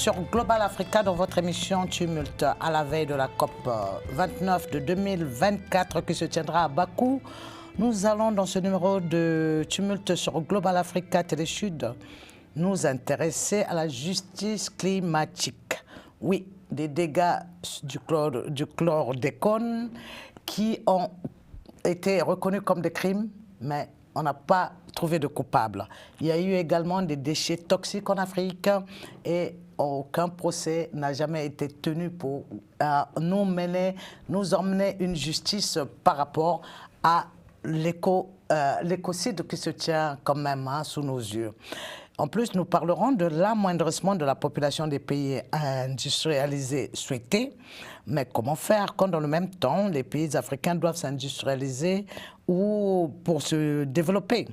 sur Global Africa dans votre émission Tumulte à la veille de la COP 29 de 2024 qui se tiendra à Bakou. Nous allons dans ce numéro de Tumulte sur Global Africa Télé Sud nous intéresser à la justice climatique. Oui, des dégâts du chlordécone qui ont été reconnus comme des crimes, mais on n'a pas trouvé de coupables. Il y a eu également des déchets toxiques en Afrique et aucun procès n'a jamais été tenu pour nous emmener une justice par rapport à l'écocide qui se tient quand même sous nos yeux. En plus, nous parlerons de l'amoindrissement de la population des pays industrialisés souhaités. Mais comment faire quand dans le même temps, les pays africains doivent s'industrialiser ou pour se développer?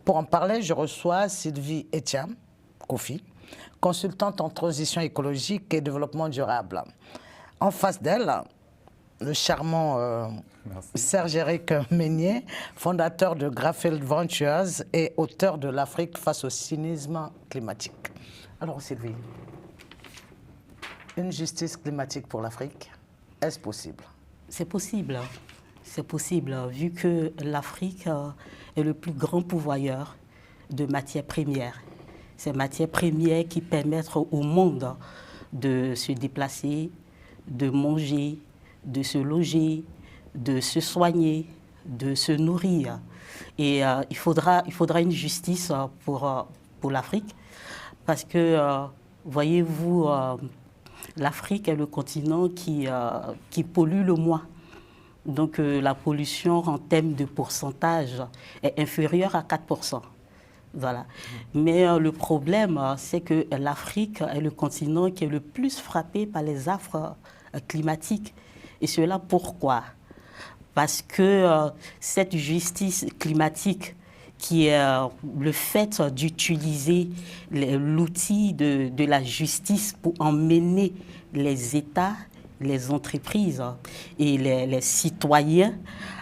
Pour en parler, je reçois Sylvie Etiam Kofi, consultante en transition écologique et développement durable. En face d'elle, le charmant Serge-Éric Meignier, fondateur de Grafield Ventures et auteur de l'Afrique face au cynisme climatique. Alors Sylvie, une justice climatique pour l'Afrique, est-ce possible? C'est possible. C'est possible, vu que l'Afrique est le plus grand pourvoyeur de matières premières. Ces matières premières qui permettent au monde de se déplacer, de manger, de se loger, de se soigner, de se nourrir. Et il faudra une justice pour l'Afrique, parce que, voyez-vous, l'Afrique est le continent qui pollue le moins. Donc la pollution en termes de pourcentage est inférieure à 4%. Voilà. Mais le problème, c'est que l'Afrique est le continent qui est le plus frappé par les affres climatiques. Et cela pourquoi? Parce que cette justice climatique qui est le fait d'utiliser l'outil de la justice pour emmener les États, les entreprises et les citoyens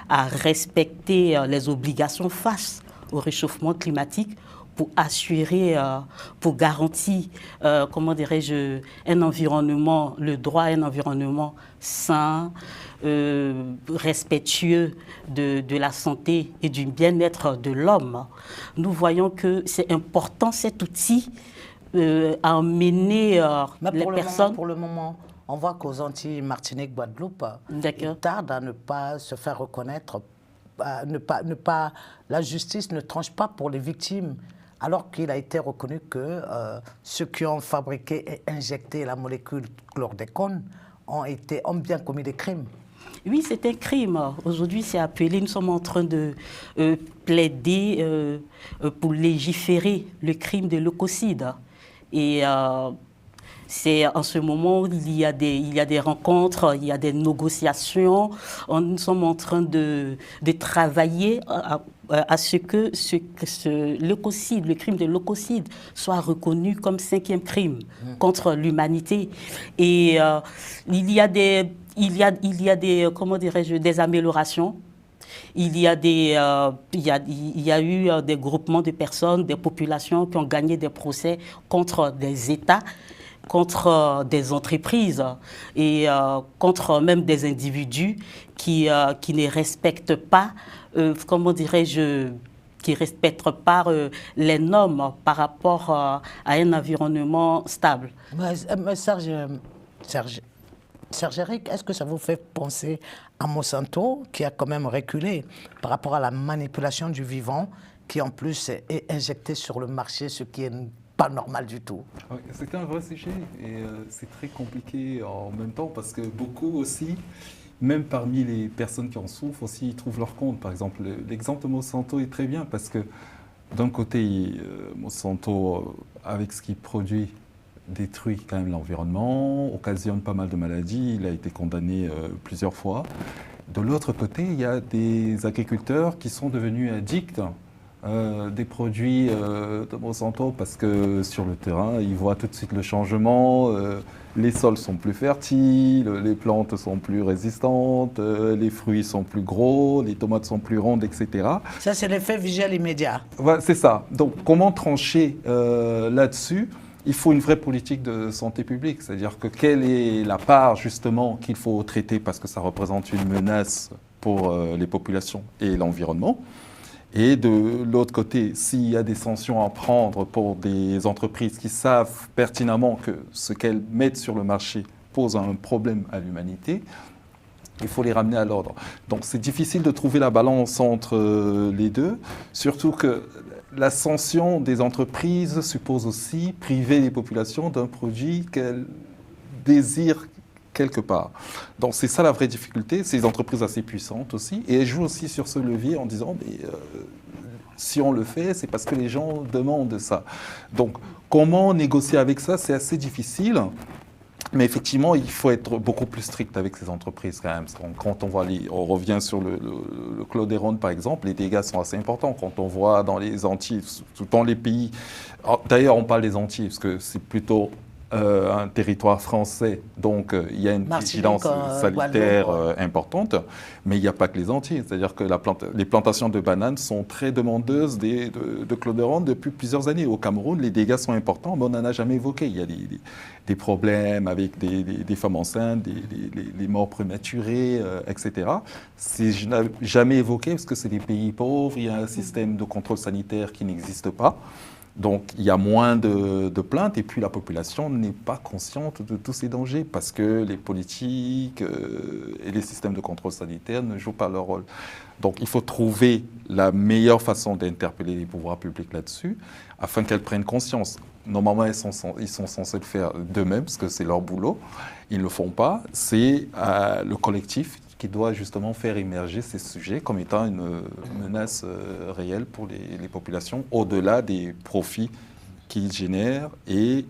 à respecter les obligations face au réchauffement climatique pour assurer, pour garantir, comment dirais-je, un environnement, le droit à un environnement sain, respectueux de la santé et du bien-être de l'homme. Nous voyons que c'est important cet outil à emmener les personnes. Pour le moment, on voit qu'aux Antilles, Martinique, Guadeloupe, ils tardent à ne pas se faire reconnaître, la justice ne tranche pas pour les victimes, alors qu'il a été reconnu que ceux qui ont fabriqué et injecté la molécule chlordécone ont bien commis des crimes. Oui, c'est un crime. Aujourd'hui, c'est appelé, nous sommes en train de plaider pour légiférer le crime de l'écocide. Et c'est en ce moment où il y a des rencontres, il y a des négociations. Nous sommes en train de travailler à ce que l'écocide, le crime de l'écocide, soit reconnu comme 5e crime contre l'humanité. Et il y a des comment dirais-je, des améliorations. Il y a eu des groupements de personnes, des populations qui ont gagné des procès contre des États, contre des entreprises et contre même des individus qui ne respectent pas, comment dirais-je, qui ne respectent pas les normes par rapport à un environnement stable. Serge-Éric, est-ce que ça vous fait penser à Monsanto, qui a quand même reculé par rapport à la manipulation du vivant, qui en plus est injecté sur le marché, ce qui est pas normal du tout? Oui, c'est un vrai sujet et c'est très compliqué en même temps parce que beaucoup aussi, même parmi les personnes qui en souffrent aussi, ils trouvent leur compte. Par exemple, l'exemple de Monsanto est très bien parce que d'un côté, Monsanto, avec ce qu'il produit, détruit quand même l'environnement, occasionne pas mal de maladies, il a été condamné plusieurs fois. De l'autre côté, il y a des agriculteurs qui sont devenus addicts des produits de Monsanto parce que sur le terrain, ils voient tout de suite le changement, les sols sont plus fertiles, les plantes sont plus résistantes, les fruits sont plus gros, les tomates sont plus rondes, etc. Ça, c'est l'effet visuel immédiat. Ouais, c'est ça. Donc, comment trancher là-dessus? il faut une vraie politique de santé publique. C'est-à-dire que quelle est la part justement qu'il faut traiter parce que ça représente une menace pour les populations et l'environnement. Et de l'autre côté, s'il y a des sanctions à prendre pour des entreprises qui savent pertinemment que ce qu'elles mettent sur le marché pose un problème à l'humanité, il faut les ramener à l'ordre. Donc c'est difficile de trouver la balance entre les deux, surtout que la sanction des entreprises suppose aussi priver les populations d'un produit qu'elles désirent quelque part. Donc c'est ça la vraie difficulté, c'est des entreprises assez puissantes aussi, et elles jouent aussi sur ce levier en disant mais, si on le fait, c'est parce que les gens demandent ça. Donc comment négocier avec ça, c'est assez difficile. Mais effectivement, il faut être beaucoup plus strict avec ces entreprises quand même. Quand on voit on revient sur le chlordérone par exemple, les dégâts sont assez importants. Quand on voit dans les Antilles, dans les pays, d'ailleurs on parle des Antilles parce que c'est plutôt un territoire français, donc il y a une vigilance sanitaire importante, mais il n'y a pas que les Antilles. C'est-à-dire que les plantations de bananes sont très demandeuses de chlordérone depuis plusieurs années. Au Cameroun, les dégâts sont importants, mais on n'en a jamais évoqué. Il y a des problèmes avec des femmes enceintes, les morts prématurées, etc. C'est jamais évoqué parce que c'est des pays pauvres, il y a un système de contrôle sanitaire qui n'existe pas. Donc, il y a moins de plaintes et puis la population n'est pas consciente de tous ces dangers parce que les politiques et les systèmes de contrôle sanitaire ne jouent pas leur rôle. Donc, il faut trouver la meilleure façon d'interpeller les pouvoirs publics là-dessus afin qu'elles prennent conscience. Normalement, ils sont censés le faire d'eux-mêmes parce que c'est leur boulot. Ils ne le font pas. C'est le collectif qui doit justement faire émerger ces sujets comme étant une menace réelle pour les populations, au-delà des profits qu'ils génèrent et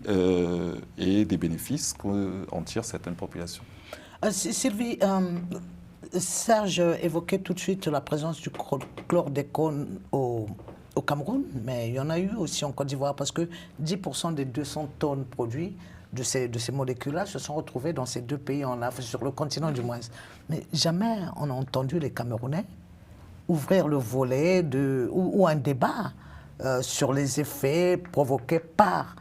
des bénéfices qu'en tirent certaines populations. Sylvie, Serge évoquait tout de suite la présence du chlordécone au Cameroun, mais il y en a eu aussi en Côte d'Ivoire parce que 10% des 200 tonnes produits de ces molécules-là se sont retrouvées dans ces deux pays, en Afrique, sur le continent du moins. Mais jamais on a entendu les Camerounais ouvrir le volet ou un débat sur les effets provoqués par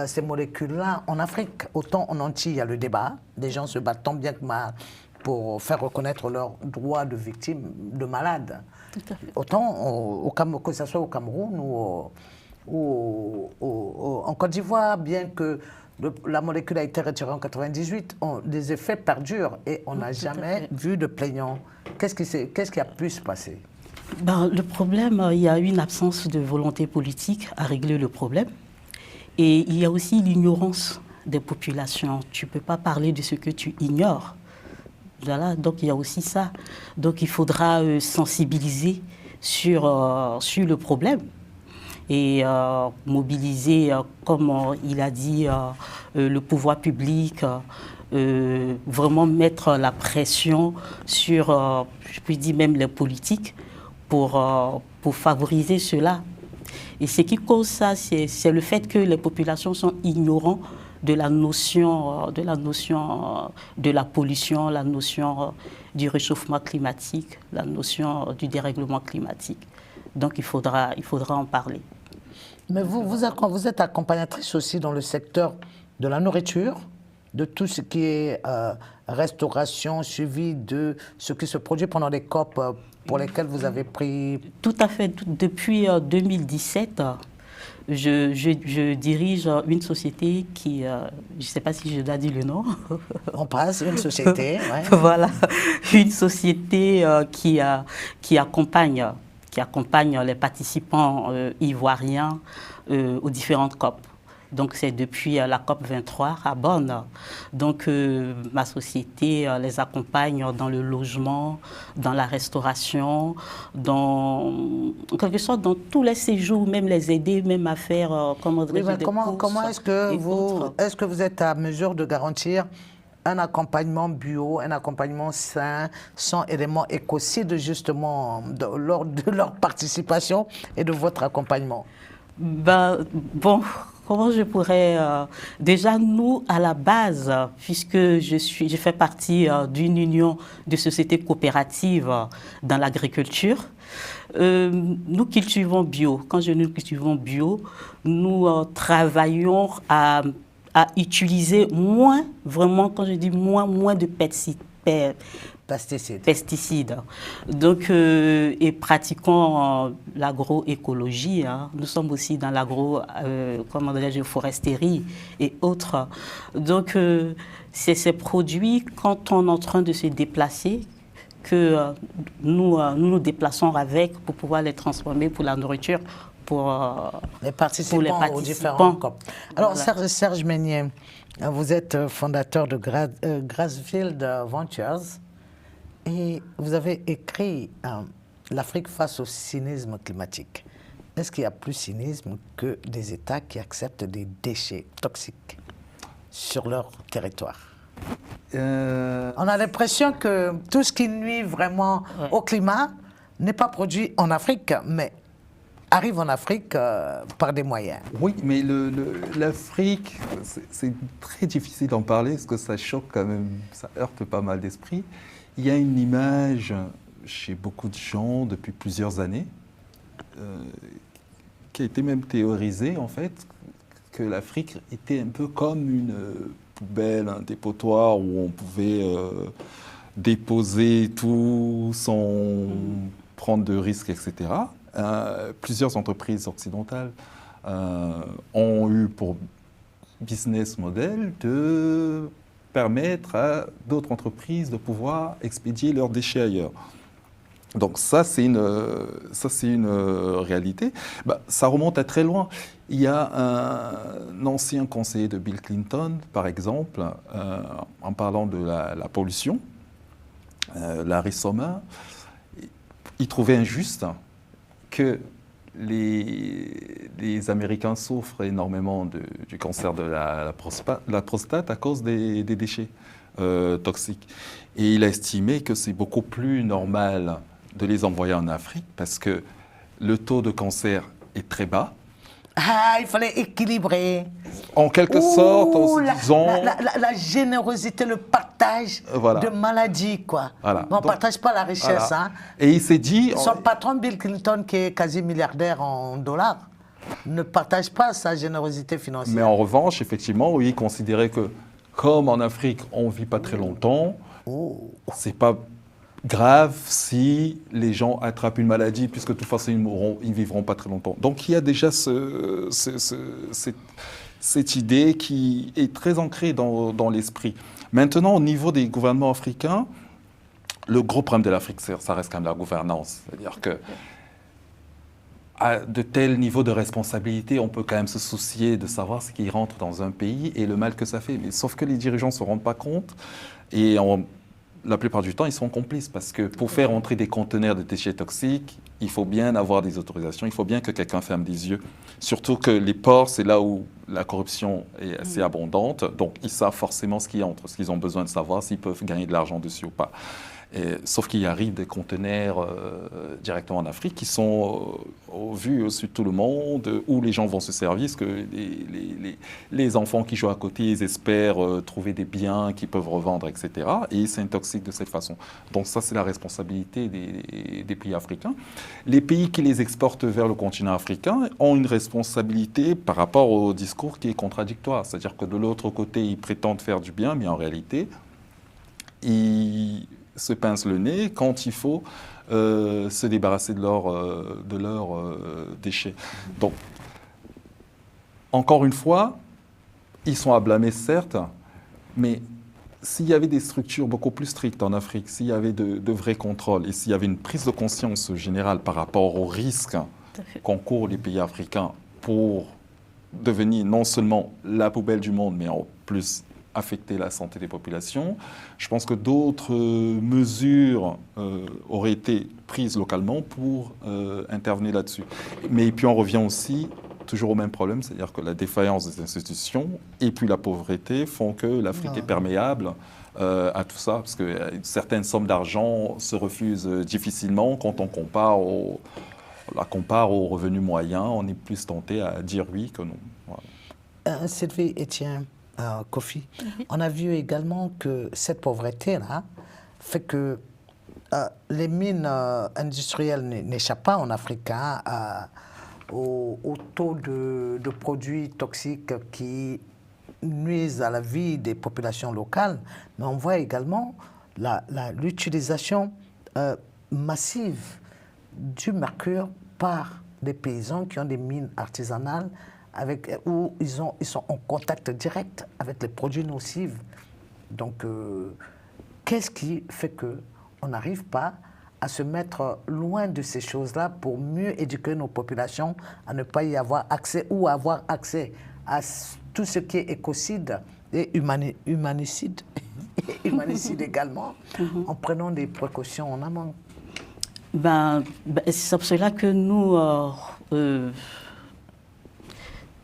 ces molécules-là en Afrique. Autant en Antilles, il y a le débat, des gens se battent tant bien que mal pour faire reconnaître leurs droits de victimes de malades. Autant que ce soit au Cameroun ou en Côte d'Ivoire, bien que la molécule a été retirée en 1998, les effets perdurent et on n'a jamais vu de plaignant. Qu'est-ce qui a pu se passer? Le problème, il y a une absence de volonté politique à régler le problème. Et il y a aussi l'ignorance des populations. Tu ne peux pas parler de ce que tu ignores. Voilà, donc il y a aussi ça. Donc il faudra sensibiliser sur le problème et mobiliser, comme il a dit, le pouvoir public, vraiment mettre la pression sur, je peux dire même les politiques, pour favoriser cela. Et ce qui cause ça, c'est le fait que les populations sont ignorantes de la notion de la pollution, la notion du réchauffement climatique, la notion du dérèglement climatique. Donc il faudra en parler. Mais vous êtes accompagnatrice aussi dans le secteur de la nourriture, de tout ce qui est restauration, suivi de ce qui se produit pendant les COP pour lesquelles vous avez pris... Tout à fait. Depuis 2017, je dirige une société qui... je ne sais pas si je dois dire le nom. On passe, une société, ouais. Voilà, une société qui accompagne les participants ivoiriens aux différentes COP. Donc c'est depuis la COP 23 à Bonn. Donc ma société les accompagne dans le logement, dans la restauration, en quelque sorte dans tous les séjours, même les aider, même à faire comment est-ce que vous êtes à mesure de garantir un accompagnement bio, un accompagnement sain, sans éléments écocides justement lors de leur participation et de votre accompagnement? comment je pourrais... déjà, nous, à la base, puisque je fais partie d'une union de sociétés coopératives dans l'agriculture, nous cultivons bio. Quand je dis nous cultivons bio, nous travaillons à utiliser moins, vraiment, quand je dis moins de pesticides. Donc, et pratiquons l'agroécologie. Hein. Nous sommes aussi dans foresterie et autres. Donc, c'est ces produits, quand on est en train de se déplacer, que nous déplaçons avec pour pouvoir les transformer pour la nourriture, pour les participants aux différents COP. Alors, voilà. Serge Meignet, vous êtes fondateur de Grassfield Ventures et vous avez écrit l'Afrique face au cynisme climatique. Est-ce qu'il y a plus cynisme que des États qui acceptent des déchets toxiques sur leur territoire? On a l'impression que tout ce qui nuit vraiment au climat n'est pas produit en Afrique, mais arrive en Afrique par des moyens. Oui, mais l'Afrique, c'est très difficile d'en parler parce que ça choque quand même, ça heurte pas mal d'esprits. Il y a une image chez beaucoup de gens depuis plusieurs années qui a été même théorisée en fait, que l'Afrique était un peu comme une poubelle, un dépotoir où on pouvait déposer tout sans prendre de risques, etc. Plusieurs entreprises occidentales ont eu pour business model de permettre à d'autres entreprises de pouvoir expédier leurs déchets ailleurs. Donc ça, c'est une réalité. Ça remonte à très loin. Il y a un ancien conseiller de Bill Clinton, par exemple, en parlant de la pollution, Larry Summers, il trouvait injuste que les Américains souffrent énormément du cancer de la prostate à cause des déchets toxiques. Et il a estimé que c'est beaucoup plus normal de les envoyer en Afrique parce que le taux de cancer est très bas. Ah, il fallait équilibrer. En quelque sorte, en se disant... La générosité, le partage de maladies, quoi. Voilà. On ne partage pas la richesse. Voilà. Hein. Et il s'est dit... Son patron, Bill Clinton, qui est quasi milliardaire en dollars, ne partage pas sa générosité financière. Mais en revanche, effectivement, il considérait que, comme en Afrique, on ne vit pas très longtemps, c'est pas grave si les gens attrapent une maladie, puisque de toute façon, ils ne vivront pas très longtemps. Donc, il y a déjà cette idée qui est très ancrée dans l'esprit. Maintenant, au niveau des gouvernements africains, le gros problème de l'Afrique, ça reste quand même la gouvernance. C'est-à-dire que à de tels niveaux de responsabilité, on peut quand même se soucier de savoir ce qui rentre dans un pays et le mal que ça fait. Mais, sauf que les dirigeants ne se rendent pas compte et la plupart du temps, ils sont complices parce que pour faire entrer des conteneurs de déchets toxiques, il faut bien avoir des autorisations, il faut bien que quelqu'un ferme des yeux. Surtout que les ports, c'est là où la corruption est assez abondante, donc ils savent forcément ce qui entre, ce qu'ils ont besoin de savoir, s'ils peuvent gagner de l'argent dessus ou pas. Sauf qu'il arrive des conteneurs directement en Afrique qui sont vus au-dessus de tout le monde, où les gens vont se servir, parce que les enfants qui jouent à côté, ils espèrent trouver des biens qu'ils peuvent revendre, etc. Et ils s'intoxiquent de cette façon. Donc ça, c'est la responsabilité des pays africains. Les pays qui les exportent vers le continent africain ont une responsabilité par rapport au discours qui est contradictoire. C'est-à-dire que de l'autre côté, ils prétendent faire du bien, mais en réalité, ils se pincent le nez quand il faut se débarrasser de leurs déchets. Donc, encore une fois, ils sont à blâmer, certes, mais s'il y avait des structures beaucoup plus strictes en Afrique, s'il y avait de vrais contrôles et s'il y avait une prise de conscience générale par rapport aux risques qu'encourent les pays africains pour devenir non seulement la poubelle du monde, mais en plus affecter la santé des populations. Je pense que d'autres mesures auraient été prises localement pour intervenir là-dessus. Mais puis on revient aussi toujours au même problème, c'est-à-dire que la défaillance des institutions et puis la pauvreté font que l'Afrique est perméable à tout ça, parce que certaines sommes d'argent se refusent difficilement quand on compare au revenu moyen, on est plus tenté à dire oui que non. Voilà. Sylvie Etienne, Kofi, on a vu également que cette pauvreté-là fait que les mines industrielles n'échappent pas en Afrique au taux de produits toxiques qui nuisent à la vie des populations locales, mais on voit également l'utilisation massive du mercure par des paysans qui ont des mines artisanales où ils sont en contact direct avec les produits nocifs. Donc, qu'est-ce qui fait qu'on n'arrive pas à se mettre loin de ces choses-là pour mieux éduquer nos populations à ne pas y avoir accès ou avoir accès à tout ce qui est écocide et humanicide, humanicide également, en prenant des précautions en amont? C'est pour cela que nous,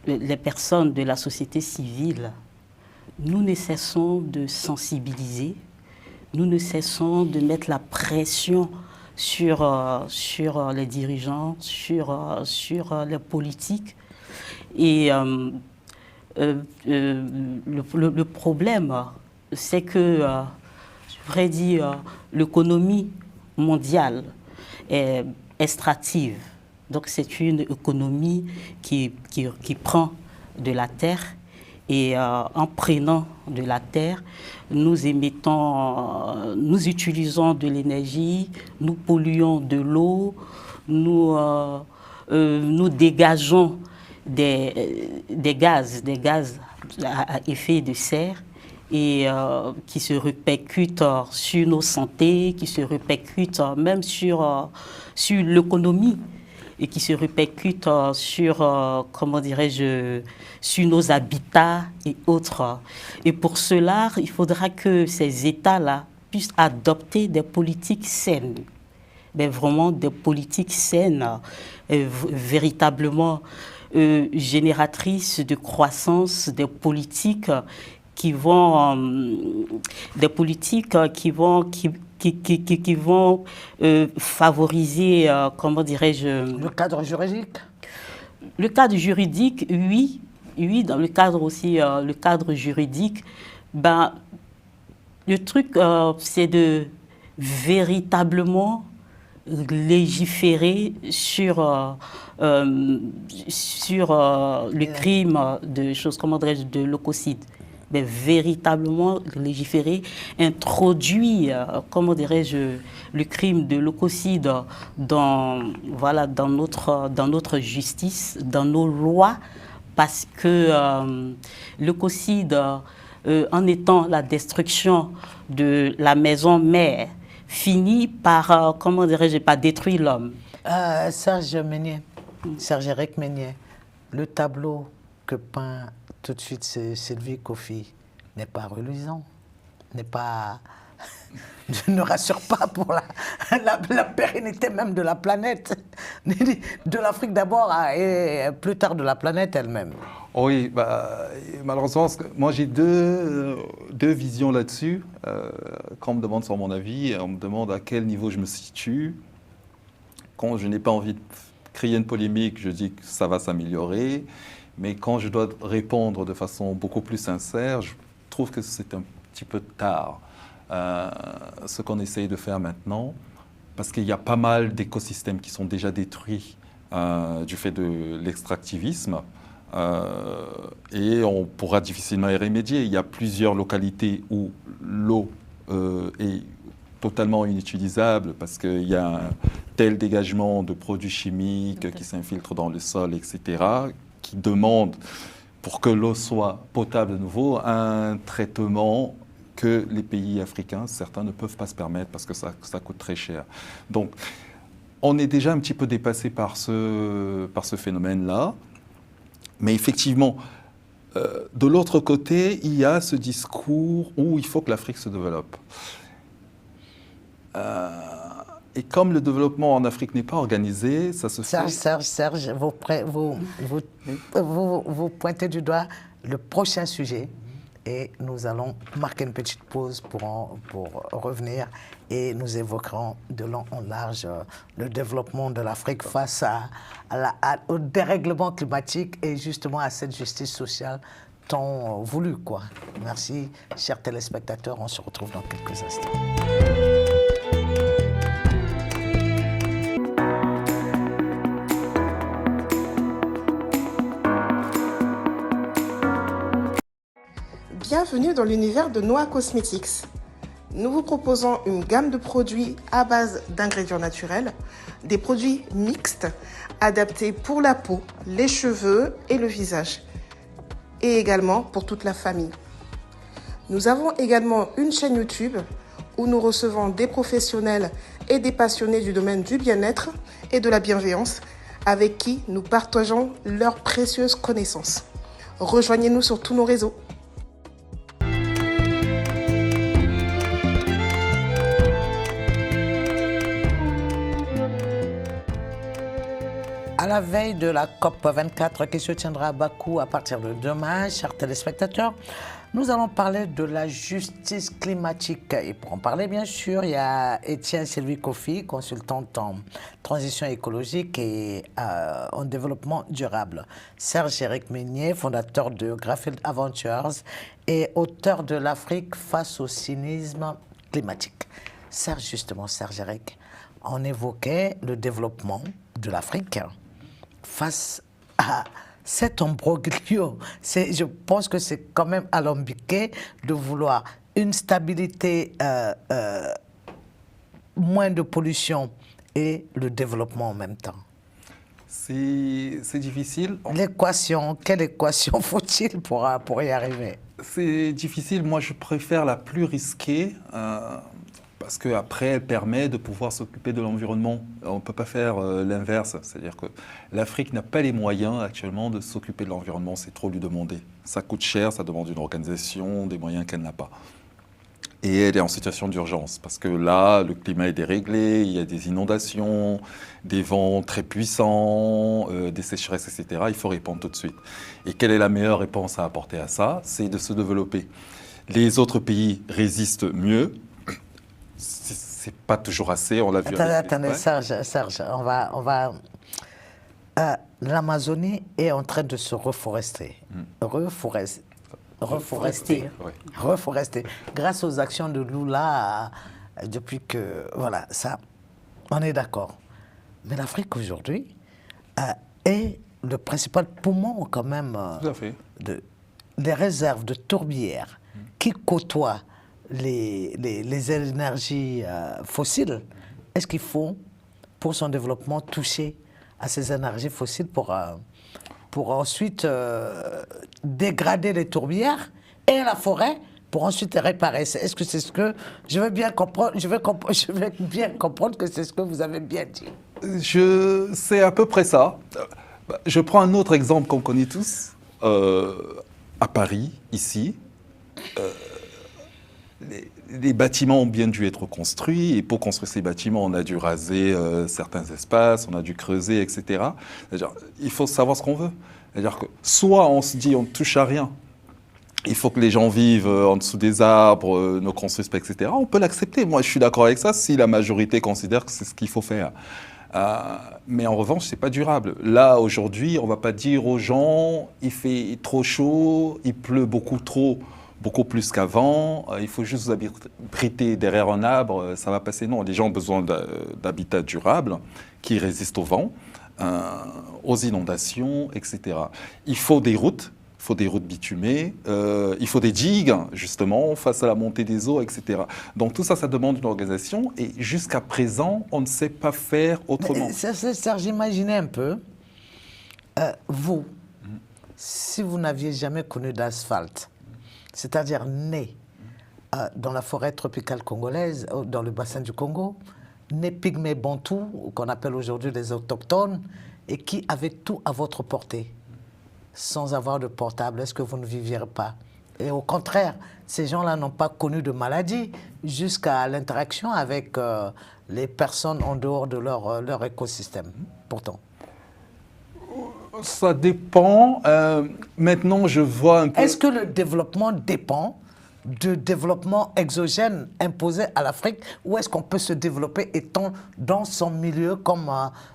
les personnes de la société civile, nous ne cessons de sensibiliser, nous ne cessons de mettre la pression sur les dirigeants, sur les politiques. Et le problème, c'est que, je voudrais dire, l'économie mondiale est extractive. Donc c'est une économie qui prend de la terre et en prenant de la terre, nous utilisons de l'énergie, nous polluons de l'eau, nous dégageons des gaz à effet de serre et qui se répercutent sur nos santé, qui se répercutent même sur l'économie et qui se répercutent sur, comment dirais-je, sur nos habitats et autres. Et pour cela, il faudra que ces États-là puissent adopter des politiques saines, mais vraiment des politiques saines, véritablement génératrices de croissance, des politiques qui vont favoriser, comment dirais-je... Le cadre juridique? Le cadre juridique, oui, dans le cadre aussi, le cadre juridique, le truc, c'est de véritablement légiférer sur le crime de choses, comment dirais-je, de l'écocide. Mais véritablement légiférer, introduire, comment dirais-je, le crime de l'écocide dans notre justice, dans nos lois, parce que l'écocide, en étant la destruction de la maison mère, finit par, comment dirais-je, par détruire l'homme. Serge-Éric Meunier, le tableau que peint tout de suite Sylvie Kofi n'est pas reluisant, ne rassure pas pour la pérennité même de la planète, de l'Afrique d'abord et plus tard de la planète elle-même. Oui, malheureusement, moi j'ai deux visions là-dessus. Quand on me demande sur mon avis, on me demande à quel niveau je me situe. Quand je n'ai pas envie de créer une polémique, je dis que ça va s'améliorer. Mais quand je dois répondre de façon beaucoup plus sincère, je trouve que c'est un petit peu tard ce qu'on essaye de faire maintenant, parce qu'il y a pas mal d'écosystèmes qui sont déjà détruits du fait de l'extractivisme. Et on pourra difficilement y remédier. Il y a plusieurs localités où l'eau est totalement inutilisable parce qu'il y a un tel dégagement de produits chimiques qui s'infiltrent dans le sol, etc., qui demandent, pour que l'eau soit potable de nouveau, un traitement que les pays africains, certains, ne peuvent pas se permettre parce que ça coûte très cher. Donc, on est déjà un petit peu dépassé par ce phénomène-là. Mais effectivement, de l'autre côté, il y a ce discours où il faut que l'Afrique se développe. Et comme le développement en Afrique n'est pas organisé, ça se fait... Serge, vous pointez du doigt le prochain sujet. et nous allons marquer une petite pause pour revenir et nous évoquerons de long en large le développement de l'Afrique face au dérèglement climatique et justement à cette justice sociale tant voulue, quoi. Merci, chers téléspectateurs. On se retrouve dans quelques instants. Bienvenue dans l'univers de Noah Cosmetics. Nous vous proposons une gamme de produits à base d'ingrédients naturels, des produits mixtes adaptés pour la peau, les cheveux et le visage, et également pour toute la famille. Nous avons également une chaîne YouTube où nous recevons des professionnels et des passionnés du domaine du bien-être et de la bienveillance avec qui nous partageons leurs précieuses connaissances. Rejoignez-nous sur tous nos réseaux. À la veille de la COP24 qui se tiendra à Bakou à partir de demain, chers téléspectateurs, nous allons parler de la justice climatique. Et pour en parler, bien sûr, il y a Étienne Sylvie Kofi, consultante en transition écologique et en développement durable. Serge-Éric Meunier, fondateur de Graphic Adventures et auteur de l'Afrique face au cynisme climatique. Serge-Éric, on évoquait le développement de l'Afrique face à cet imbroglio. Je pense que c'est quand même alambiqué de vouloir une stabilité, moins de pollution et le développement en même temps. C'est difficile. Quelle équation faut-il pour y arriver? C'est difficile. Moi, je préfère la plus risquée. Parce qu'après, elle permet de pouvoir s'occuper de l'environnement. On ne peut pas faire l'inverse. C'est-à-dire que l'Afrique n'a pas les moyens actuellement de s'occuper de l'environnement. C'est trop lui demander. Ça coûte cher, ça demande une organisation, des moyens qu'elle n'a pas. Et elle est en situation d'urgence. Parce que là, le climat est déréglé, il y a des inondations, des vents très puissants, des sécheresses, etc. Il faut répondre tout de suite. Et quelle est la meilleure réponse à apporter à ça? C'est de se développer. Les autres pays résistent mieux. C'est pas toujours assez, on l'a vu. Attendez, Serge, l'Amazonie est en train de se reforester. Reforester. Grâce aux actions de Lula, depuis que... Voilà, ça, on est d'accord. Mais l'Afrique aujourd'hui est le principal poumon quand même des réserves de tourbières qui côtoient les énergies fossiles. Est-ce qu'il faut, pour son développement, toucher à ces énergies fossiles pour ensuite dégrader les tourbières et la forêt pour ensuite les réparer? Est-ce que c'est ce que... Je veux bien comprendre que c'est ce que vous avez bien dit. C'est à peu près ça. Je prends un autre exemple qu'on connaît tous. À Paris, ici, les bâtiments ont bien dû être construits, et pour construire ces bâtiments, on a dû raser certains espaces, on a dû creuser, etc. C'est-à-dire, il faut savoir ce qu'on veut. C'est-à-dire que soit on se dit on ne touche à rien, il faut que les gens vivent en dessous des arbres, ne construisent pas, etc. On peut l'accepter. Moi, je suis d'accord avec ça si la majorité considère que c'est ce qu'il faut faire. Mais en revanche, c'est pas durable. Là, aujourd'hui, on ne va pas dire aux gens il fait trop chaud, il pleut beaucoup plus qu'avant, il faut juste vous abriter derrière un arbre, ça va passer. Non, les gens ont besoin d'habitats durables qui résistent au vent, aux inondations, etc. Il faut des routes bitumées, il faut des digues, justement, face à la montée des eaux, etc. Donc tout ça, ça demande une organisation, et jusqu'à présent, on ne sait pas faire autrement. Serge, imaginez un peu, vous, si vous n'aviez jamais connu d'asphalte, c'est-à-dire né dans la forêt tropicale congolaise, dans le bassin du Congo, né pygmée bantou, qu'on appelle aujourd'hui les autochtones, et qui avaient tout à votre portée, sans avoir de portable, est-ce que vous ne viviez pas? Et au contraire, ces gens-là n'ont pas connu de maladie jusqu'à l'interaction avec les personnes en dehors de leur écosystème, pourtant. Ça dépend. Maintenant, je vois un peu... Est-ce que le développement dépend de développement exogène imposé à l'Afrique, ou est-ce qu'on peut se développer étant dans son milieu comme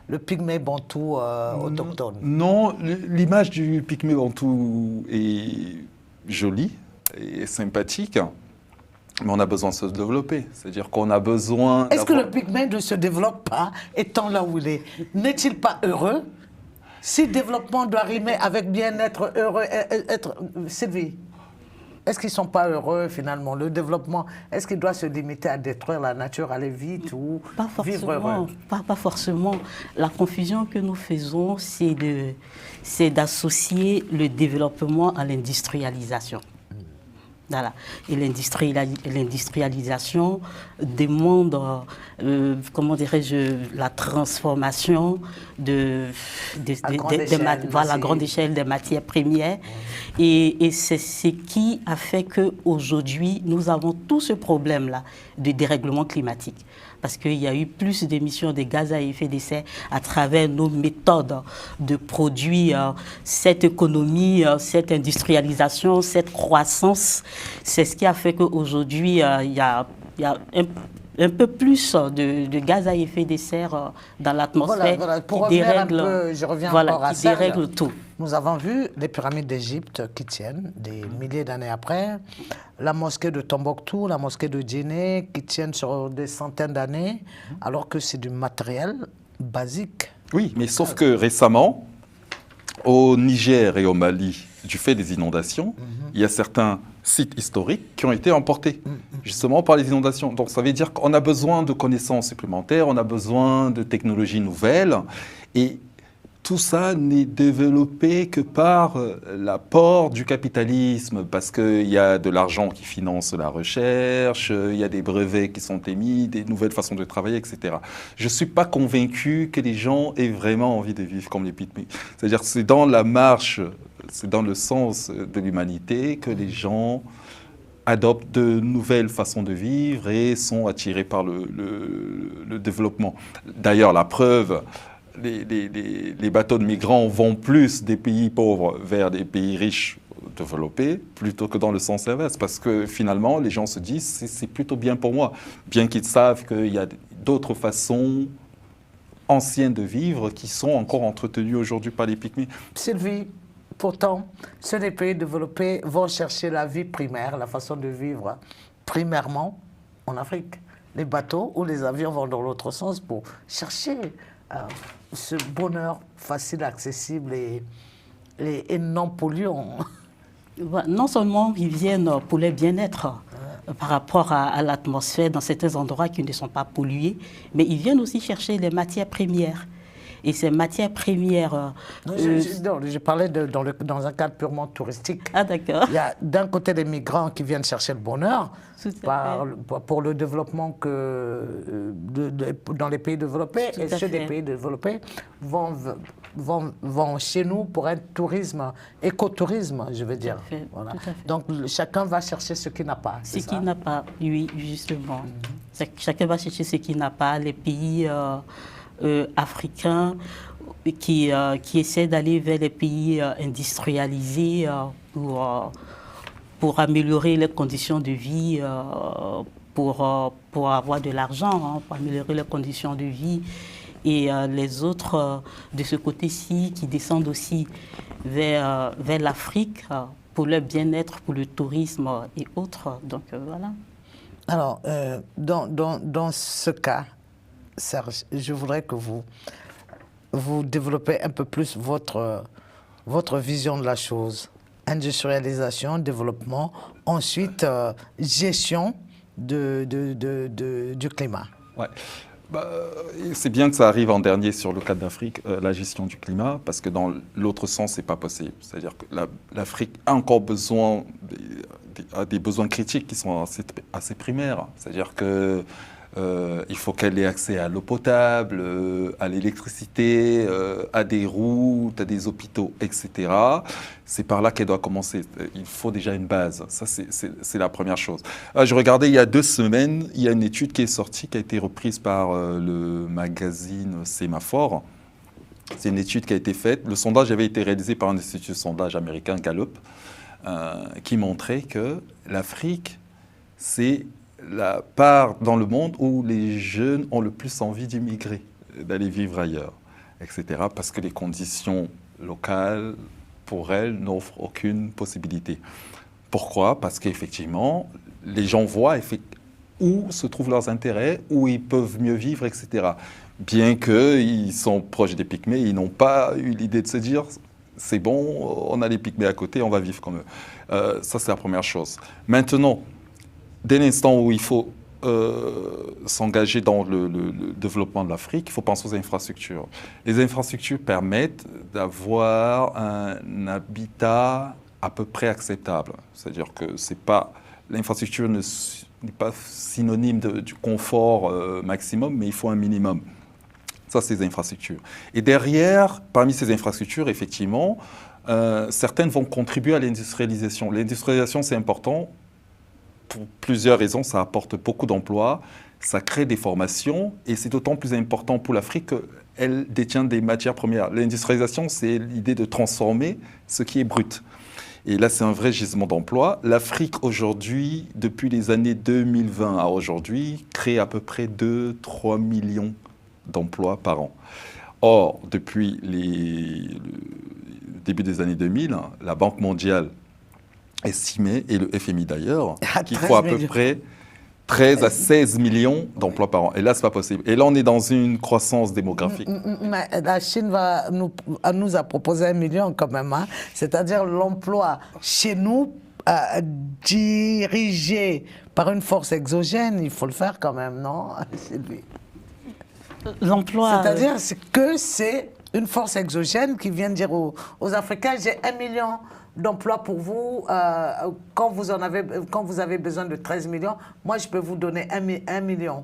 le pygmée bantou autochtone? Non, l'image du pygmée bantou est jolie et sympathique, mais on a besoin de se développer. C'est-à-dire qu'on a besoin... Est-ce que le pygmée ne se développe pas étant là où il est? N'est-il pas heureux? Si développement doit rimer avec bien-être, heureux, être... Sylvie, est-ce qu'ils ne sont pas heureux finalement? Le développement, est-ce qu'il doit se limiter à détruire la nature, aller vite ou vivre heureux? Pas forcément. La confusion que nous faisons, c'est d'associer le développement à l'industrialisation. Voilà. Et l'industrialisation demande, comment dirais-je, la transformation à grande échelle des matières premières. Et c'est ce qui a fait qu'aujourd'hui, nous avons tout ce problème-là de dérèglement climatique. Parce qu'il y a eu plus d'émissions de gaz à effet de serre à travers nos méthodes de produire cette économie, cette industrialisation, cette croissance. C'est ce qui a fait qu'aujourd'hui, il y a un peu plus de gaz à effet de serre dans l'atmosphère qui dérègle, je reviens encore à ça, dérègle tout. Nous avons vu les pyramides d'Égypte qui tiennent des milliers d'années après, la mosquée de Tombouctou, la mosquée de Djenné qui tiennent sur des centaines d'années, alors que c'est du matériel basique. Oui, mais sauf que récemment, au Niger et au Mali, du fait des inondations, il y a certains sites historiques qui ont été emportés, justement par les inondations. Donc ça veut dire qu'on a besoin de connaissances supplémentaires, on a besoin de technologies nouvelles, et tout ça n'est développé que par l'apport du capitalisme, parce qu'il y a de l'argent qui finance la recherche, il y a des brevets qui sont émis, des nouvelles façons de travailler, etc. Je ne suis pas convaincu que les gens aient vraiment envie de vivre comme les pygmées. C'est-à-dire que c'est dans la marche, c'est dans le sens de l'humanité que les gens adoptent de nouvelles façons de vivre et sont attirés par le développement. D'ailleurs, la preuve... Les bateaux de migrants vont plus des pays pauvres vers des pays riches développés plutôt que dans le sens inverse, parce que finalement les gens se disent c'est plutôt bien pour moi, bien qu'ils savent qu'il y a d'autres façons anciennes de vivre qui sont encore entretenues aujourd'hui par les pygmées. Sylvie, pourtant, ceux des pays développés vont chercher la vie primaire, la façon de vivre primairement en Afrique. Les bateaux ou les avions vont dans l'autre sens pour chercher ce bonheur facile, accessible et non polluant. Non seulement ils viennent pour le bien-être par rapport à l'atmosphère dans certains endroits qui ne sont pas pollués, mais ils viennent aussi chercher les matières premières. Et ces matières premières... je parlais dans un cadre purement touristique. Ah, d'accord. Il y a d'un côté des migrants qui viennent chercher le bonheur pour le développement dans les pays développés. Et ceux des pays développés vont chez nous pour un tourisme, écotourisme, je veux dire. Voilà. Donc chacun va chercher ce qu'il n'a pas. Ce qu'il n'a pas, oui, justement. Chacun va chercher ce qu'il n'a pas. Les pays... africains qui essaient d'aller vers les pays industrialisés pour améliorer les conditions de vie, pour avoir de l'argent, pour améliorer les conditions de vie. Et les autres, de ce côté-ci, qui descendent aussi vers l'Afrique pour leur bien-être, pour le tourisme et autres. Donc voilà. Alors, dans ce cas, Serge, je voudrais que vous développez un peu plus votre vision de la chose. Industrialisation, développement, ensuite gestion du climat. Ouais. C'est bien que ça arrive en dernier sur le cas d'Afrique, la gestion du climat, parce que dans l'autre sens, c'est pas possible. C'est-à-dire que l'Afrique a encore besoin des besoins critiques qui sont assez primaires. C'est-à-dire que il faut qu'elle ait accès à l'eau potable, à l'électricité, à des routes, à des hôpitaux, etc. C'est par là qu'elle doit commencer. Il faut déjà une base. Ça, c'est la première chose. Je regardais il y a 2 semaines, il y a une étude qui est sortie, qui a été reprise par le magazine Sémaphore, C'est une étude qui a été faite. Le sondage avait été réalisé par un institut de sondage américain, Gallup, qui montrait que l'Afrique, c'est la part dans le monde où les jeunes ont le plus envie d'immigrer, d'aller vivre ailleurs, etc. Parce que les conditions locales, pour elles, n'offrent aucune possibilité. Pourquoi? Parce qu'effectivement, les gens voient où se trouvent leurs intérêts, où ils peuvent mieux vivre, etc. Bien qu'ils sont proches des Pygmées, ils n'ont pas eu l'idée de se dire « c'est bon, on a les Pygmées à côté, on va vivre comme eux ». Ça, c'est la première chose. Maintenant, dès l'instant où il faut s'engager dans le développement de l'Afrique, il faut penser aux infrastructures. Les infrastructures permettent d'avoir un habitat à peu près acceptable. C'est-à-dire que l'infrastructure n'est pas synonyme du confort maximum, mais il faut un minimum. Ça, c'est les infrastructures. Et derrière, parmi ces infrastructures, effectivement, certaines vont contribuer à l'industrialisation. L'industrialisation, c'est important pour plusieurs raisons. Ça apporte beaucoup d'emplois, ça crée des formations, et c'est d'autant plus important pour l'Afrique qu'elle détient des matières premières. L'industrialisation, c'est l'idée de transformer ce qui est brut. Et là, c'est un vrai gisement d'emploi. L'Afrique, aujourd'hui, depuis les années 2020 à aujourd'hui, crée à peu près 2-3 millions d'emplois par an. Or, depuis le début des années 2000, la Banque mondiale estimait, et le FMI d'ailleurs, qu'il faut à peu près 13 à 16 millions d'emplois par an. Et là, ce n'est pas possible. Et là, on est dans une croissance démographique. Mais la Chine nous a proposé 1 million quand même. Hein. C'est-à-dire l'emploi chez nous, dirigé par une force exogène, il faut le faire quand même, non, Sylvie? L'emploi... C'est-à-dire que c'est une force exogène qui vient dire aux Africains, j'ai 1 million d'emplois pour vous, quand vous avez besoin de 13 millions, moi je peux vous donner 1 million.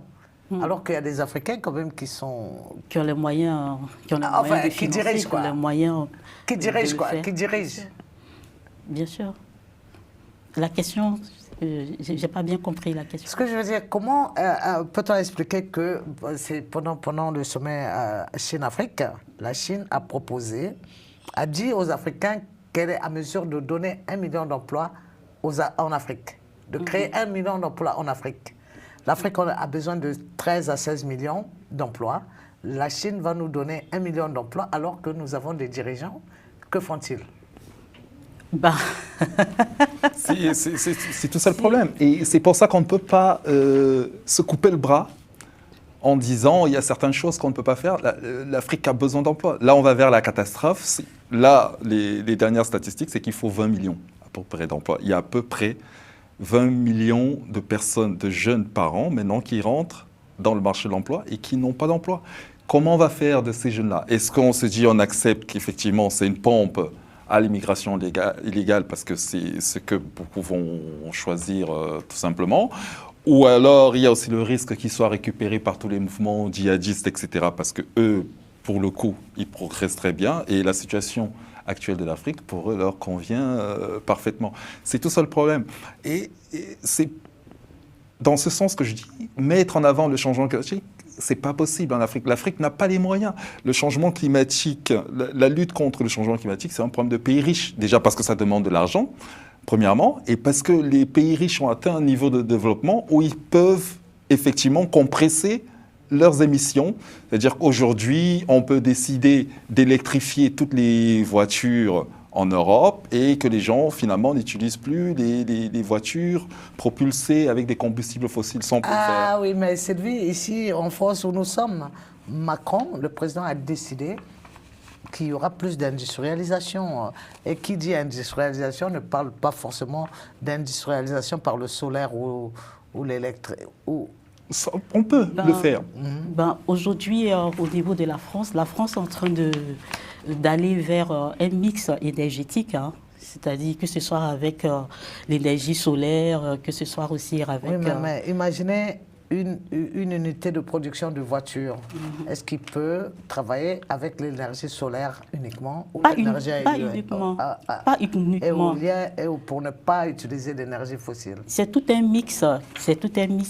Alors qu'il y a des Africains quand même qui ont les moyens, qui dirigent quoi. Qui dirigent. Bien sûr. La question, j'ai pas bien compris la question. Ce que je veux dire, comment peut-on expliquer que pendant le sommet Chine-Afrique, la Chine a dit aux Africains qu'elle est à mesure de donner 1 million d'emplois en Afrique, de créer 1 million d'emplois en Afrique. L'Afrique a besoin de 13 à 16 millions d'emplois. La Chine va nous donner 1 million d'emplois alors que nous avons des dirigeants. Que font-ils? C'est tout ça le problème. Et c'est pour ça qu'on ne peut pas se couper le bras en disant il y a certaines choses qu'on ne peut pas faire. L'Afrique a besoin d'emplois. Là, on va vers la catastrophe. Là, les dernières statistiques, c'est qu'il faut 20 millions à peu près d'emplois. Il y a à peu près 20 millions de personnes, de jeunes par an maintenant qui rentrent dans le marché de l'emploi et qui n'ont pas d'emploi. Comment on va faire de ces jeunes-là? Est-ce qu'on se dit on accepte qu'effectivement c'est une pompe à l'immigration illégale parce que c'est ce que beaucoup vont choisir tout simplement? Ou alors il y a aussi le risque qu'ils soient récupérés par tous les mouvements djihadistes, etc. Parce que eux, pour le coup, ils progressent très bien et la situation actuelle de l'Afrique, pour eux, leur convient parfaitement. C'est tout ça le problème. Et c'est dans ce sens que je dis, mettre en avant le changement climatique, c'est pas possible en Afrique. L'Afrique n'a pas les moyens. Le changement climatique, la lutte contre le changement climatique, c'est un problème de pays riches. Déjà parce que ça demande de l'argent, premièrement, et parce que les pays riches ont atteint un niveau de développement où ils peuvent effectivement compresser leurs émissions. C'est-à-dire qu'aujourd'hui, on peut décider d'électrifier toutes les voitures en Europe et que les gens, finalement, n'utilisent plus les voitures propulsées avec des combustibles fossiles sans pour faire. Ah oui, mais Sylvie, ici, en France où nous sommes, Macron, le président, a décidé qu'il y aura plus d'industrialisation. Et qui dit industrialisation ne parle pas forcément d'industrialisation par le solaire ou l'électrique. On peut le faire. Aujourd'hui, au niveau de la France est en train d'aller vers un mix énergétique, hein. C'est-à-dire que ce soit avec l'énergie solaire, que ce soit aussi avec... Oui, mais imaginez une unité de production de voitures. Est-ce qu'il peut travailler avec l'énergie solaire uniquement ou pas uniquement. Pas uniquement. Et pour ne pas utiliser l'énergie fossile. C'est tout un mix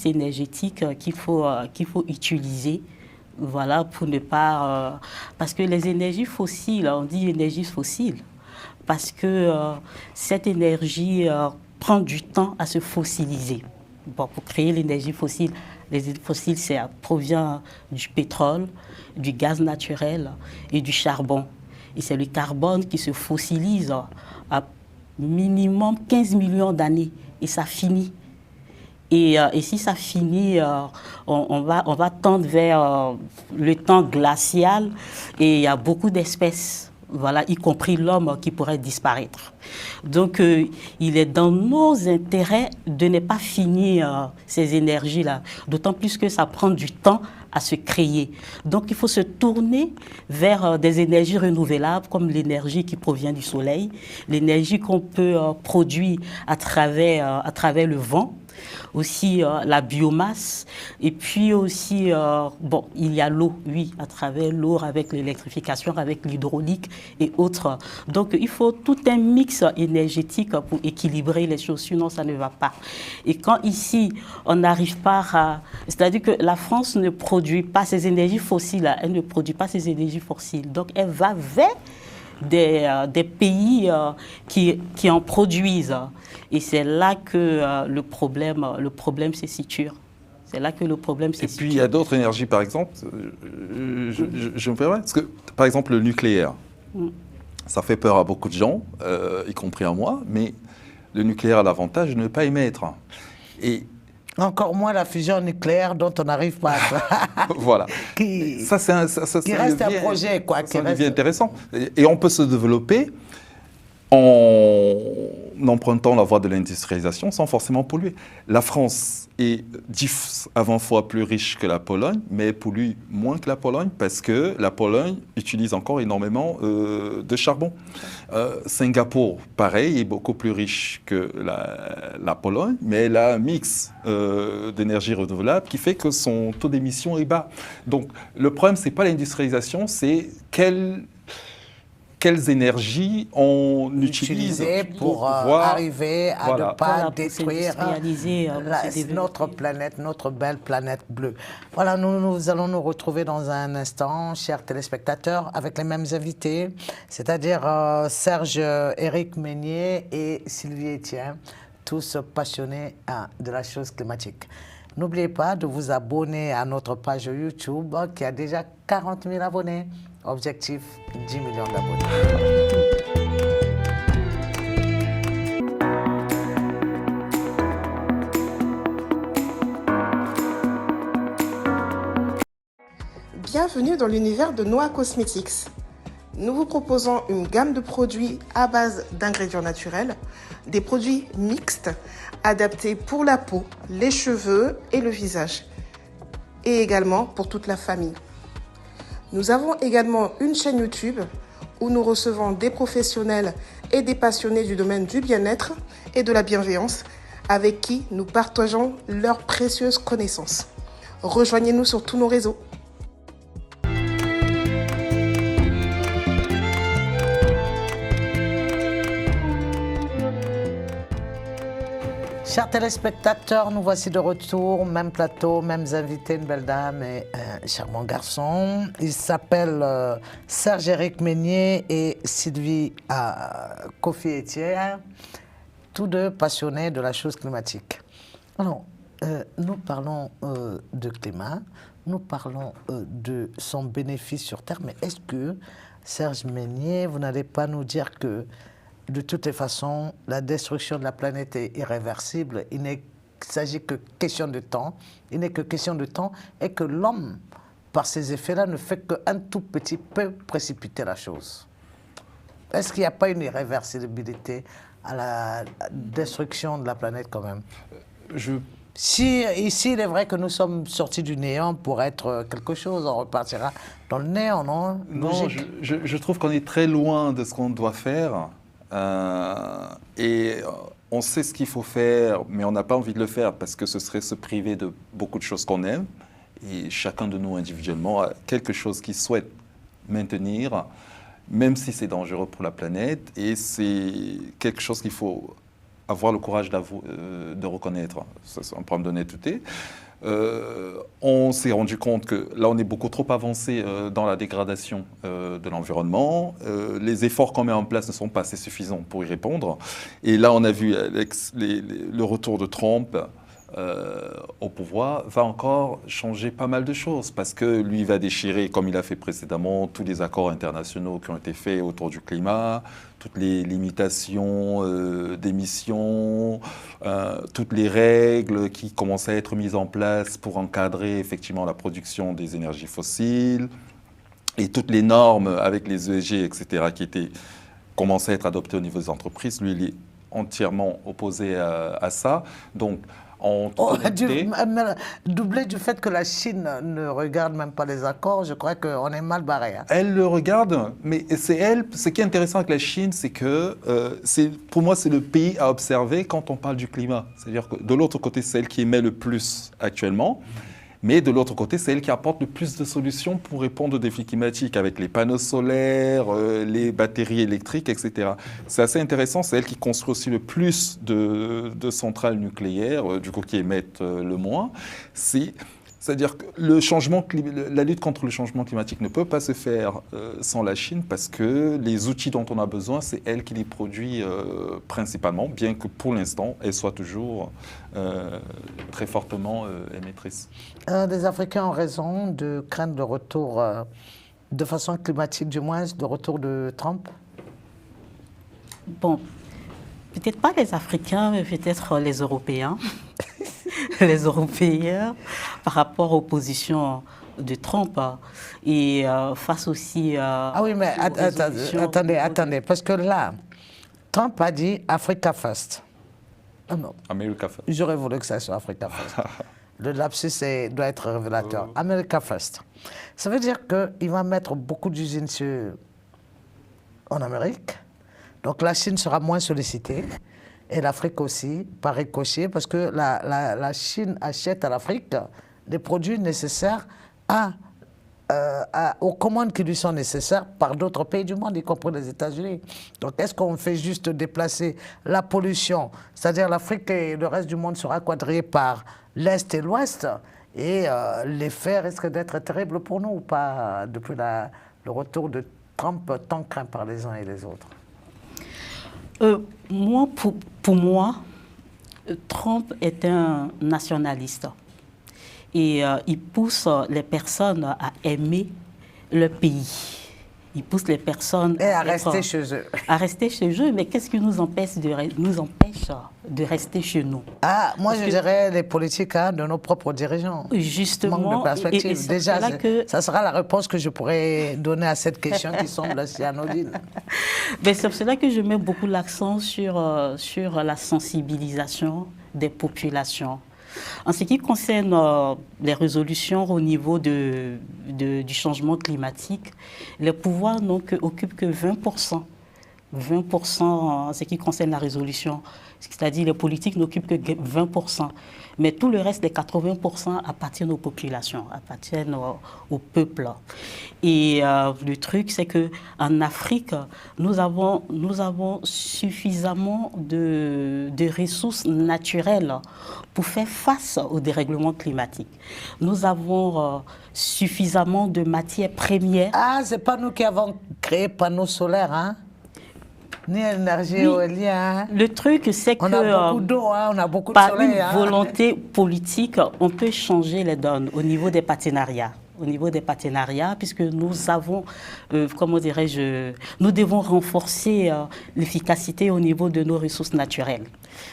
énergétique qu'il faut utiliser Voilà, pour ne pas... parce que les énergies fossiles, on dit énergie fossile, parce que cette énergie prend du temps à se fossiliser. Bon, pour créer l'énergie fossile, les énergies fossiles, ça provient du pétrole, du gaz naturel et du charbon. Et c'est le carbone qui se fossilise à minimum 15 millions d'années. Et ça finit. Et si ça finit, on va tendre vers le temps glacial. Et il y a beaucoup d'espèces, voilà, y compris l'homme, qui pourrait disparaître. Donc, il est dans nos intérêts de ne pas finir ces énergies-là, d'autant plus que ça prend du temps à se créer. Donc, il faut se tourner vers des énergies renouvelables, comme l'énergie qui provient du soleil, l'énergie qu'on peut produire à travers le vent, aussi la biomasse, et puis aussi, bon, il y a l'eau, oui, à travers l'eau, avec l'électrification, avec l'hydraulique et autres. Donc, il faut tout un mix énergétique pour équilibrer les choses, sinon ça ne va pas. Et quand ici, on n'arrive pas à... C'est-à-dire que la France ne produit pas ces énergies fossiles, elle ne produit pas ces énergies fossiles. Donc, elle va vers des pays qui en produisent. Et c'est là que le problème se situe. C'est là que le problème se situe. Et puis, il y a d'autres énergies, par exemple, je me permets, parce que, par exemple, le nucléaire, ça fait peur à beaucoup de gens, y compris à moi, mais le nucléaire a l'avantage de ne pas émettre. Et encore moins la fusion nucléaire dont on n'arrive pas à... voilà. qui reste un projet, quoi. Ça devient intéressant. Et on peut se développer en empruntant la voie de l'industrialisation sans forcément polluer. La France est 10 fois plus riche que la Pologne, mais pollue moins que la Pologne parce que la Pologne utilise encore énormément de charbon. Singapour, pareil, est beaucoup plus riche que la Pologne, mais elle a un mix d'énergie renouvelable qui fait que son taux d'émission est bas. Donc le problème, ce n'est pas l'industrialisation, c'est quelles énergies on utilise pour arriver à ne pas détruire notre planète, notre belle planète bleue. Voilà, nous allons nous retrouver dans un instant, chers téléspectateurs, avec les mêmes invités, c'est-à-dire Serge-Éric Meignier et Sylvie Etienne, tous passionnés de la chose climatique. N'oubliez pas de vous abonner à notre page YouTube qui a déjà 40 000 abonnés. Objectif, 10 millions d'abonnés. Bienvenue dans l'univers de Noah Cosmetics. Nous vous proposons une gamme de produits à base d'ingrédients naturels, des produits mixtes adaptés pour la peau, les cheveux et le visage, et également pour toute la famille. Nous avons également une chaîne YouTube où nous recevons des professionnels et des passionnés du domaine du bien-être et de la bienveillance avec qui nous partageons leurs précieuses connaissances. Rejoignez-nous sur tous nos réseaux. Chers téléspectateurs, nous voici de retour, même plateau, mêmes invités, une belle dame et un charmant garçon. Ils s'appellent Serge-Éric Meignier et Sylvie Kofi-Etienne, tous deux passionnés de la chose climatique. Alors, nous parlons de climat, nous parlons de son bénéfice sur Terre, mais est-ce que, Serge Meignier, vous n'allez pas nous dire que de toutes les façons, la destruction de la planète est irréversible. Il ne s'agit que question de temps. Il n'est que question de temps et que l'homme, par ces effets-là, ne fait qu'un tout petit peu précipiter la chose. Est-ce qu'il n'y a pas une irréversibilité à la destruction de la planète quand même? Si ici, il est vrai que nous sommes sortis du néant pour être quelque chose, on repartira dans le néant, non? Non, je trouve qu'on est très loin de ce qu'on doit faire. Et on sait ce qu'il faut faire, mais on n'a pas envie de le faire parce que ce serait se priver de beaucoup de choses qu'on aime. Et chacun de nous individuellement a quelque chose qu'il souhaite maintenir, même si c'est dangereux pour la planète. Et c'est quelque chose qu'il faut avoir le courage de reconnaître. C'est un problème d'honnêteté. On s'est rendu compte que là, on est beaucoup trop avancé dans la dégradation de l'environnement. Les efforts qu'on met en place ne sont pas assez suffisants pour y répondre. Et là, on a vu le retour de Trump au pouvoir va encore changer pas mal de choses parce que lui va déchirer, comme il a fait précédemment, tous les accords internationaux qui ont été faits autour du climat, toutes les limitations d'émissions, toutes les règles qui commencent à être mises en place pour encadrer effectivement la production des énergies fossiles et toutes les normes avec les ESG, etc., qui commençaient à être adoptées au niveau des entreprises. Lui, il est entièrement opposé à ça. Donc, doublé du fait que la Chine ne regarde même pas les accords, je crois qu'on est mal barré. Hein. Elle le regarde, mais c'est elle. Ce qui est intéressant avec la Chine, c'est que pour moi, c'est le pays à observer quand on parle du climat. C'est-à-dire que de l'autre côté, c'est elle qui émet le plus actuellement. Mais de l'autre côté, c'est elle qui apporte le plus de solutions pour répondre aux défis climatiques avec les panneaux solaires, les batteries électriques, etc. C'est assez intéressant, c'est elle qui construit aussi le plus de centrales nucléaires, du coup qui émettent le moins. C'est-à-dire que la lutte contre le changement climatique ne peut pas se faire sans la Chine parce que les outils dont on a besoin, c'est elle qui les produit principalement, bien que pour l'instant, elle soit toujours très fortement émettrice. Les Africains ont raison de craindre le retour, de façon climatique du moins, le retour de Trump? Bon, peut-être pas les Africains, mais peut-être les Européens. Les Européens par rapport aux positions de Trump et face aussi Ah oui, mais attendez, parce que là, Trump a dit Africa First. Oh non. America First. J'aurais voulu que ça soit Africa First. Le lapsus doit être révélateur. America First. Ça veut dire qu'il va mettre beaucoup d'usines en Amérique. Donc la Chine sera moins sollicitée. Et l'Afrique aussi, par ricochet, parce que la Chine achète à l'Afrique des produits nécessaires aux commandes qui lui sont nécessaires par d'autres pays du monde, y compris les États-Unis. Donc est-ce qu'on fait juste déplacer la pollution, c'est-à-dire l'Afrique et le reste du monde sera quadrillé par l'Est et l'Ouest, et l'effet risque d'être terrible pour nous, pas depuis le retour de Trump tant craint par les uns et les autres? Pour moi, Trump est un nationaliste et il pousse les personnes à aimer le pays. Il pousse les personnes à rester chez eux. À rester chez eux, mais qu'est-ce qui nous empêche de rester chez nous? Moi, je dirais les politiques de nos propres dirigeants. Justement. Manque de perspective. Déjà, ça sera la réponse que je pourrais donner à cette question qui semble si anodine. Mais c'est pour cela que je mets beaucoup l'accent sur la sensibilisation des populations. En ce qui concerne les résolutions au niveau du changement climatique, les pouvoirs occupent que 20%. 20% en ce qui concerne la résolution, c'est-à-dire les politiques n'occupent que 20%. Mais tout le reste, les 80% appartiennent aux populations, appartiennent au peuple. Et le truc, c'est qu'en Afrique, nous avons suffisamment de ressources naturelles pour faire face au dérèglement climatique. Nous avons suffisamment de matières premières. Ah, c'est pas nous qui avons créé panneaux solaires, hein? Ni énergie éolienne. Le truc, c'est que... On a beaucoup d'eau, on a beaucoup de soleil. Par une volonté politique, on peut changer les donnes au niveau des partenariats. Au niveau des partenariats, puisque nous avons, comment dirais-je, nous devons renforcer l'efficacité au niveau de nos ressources naturelles.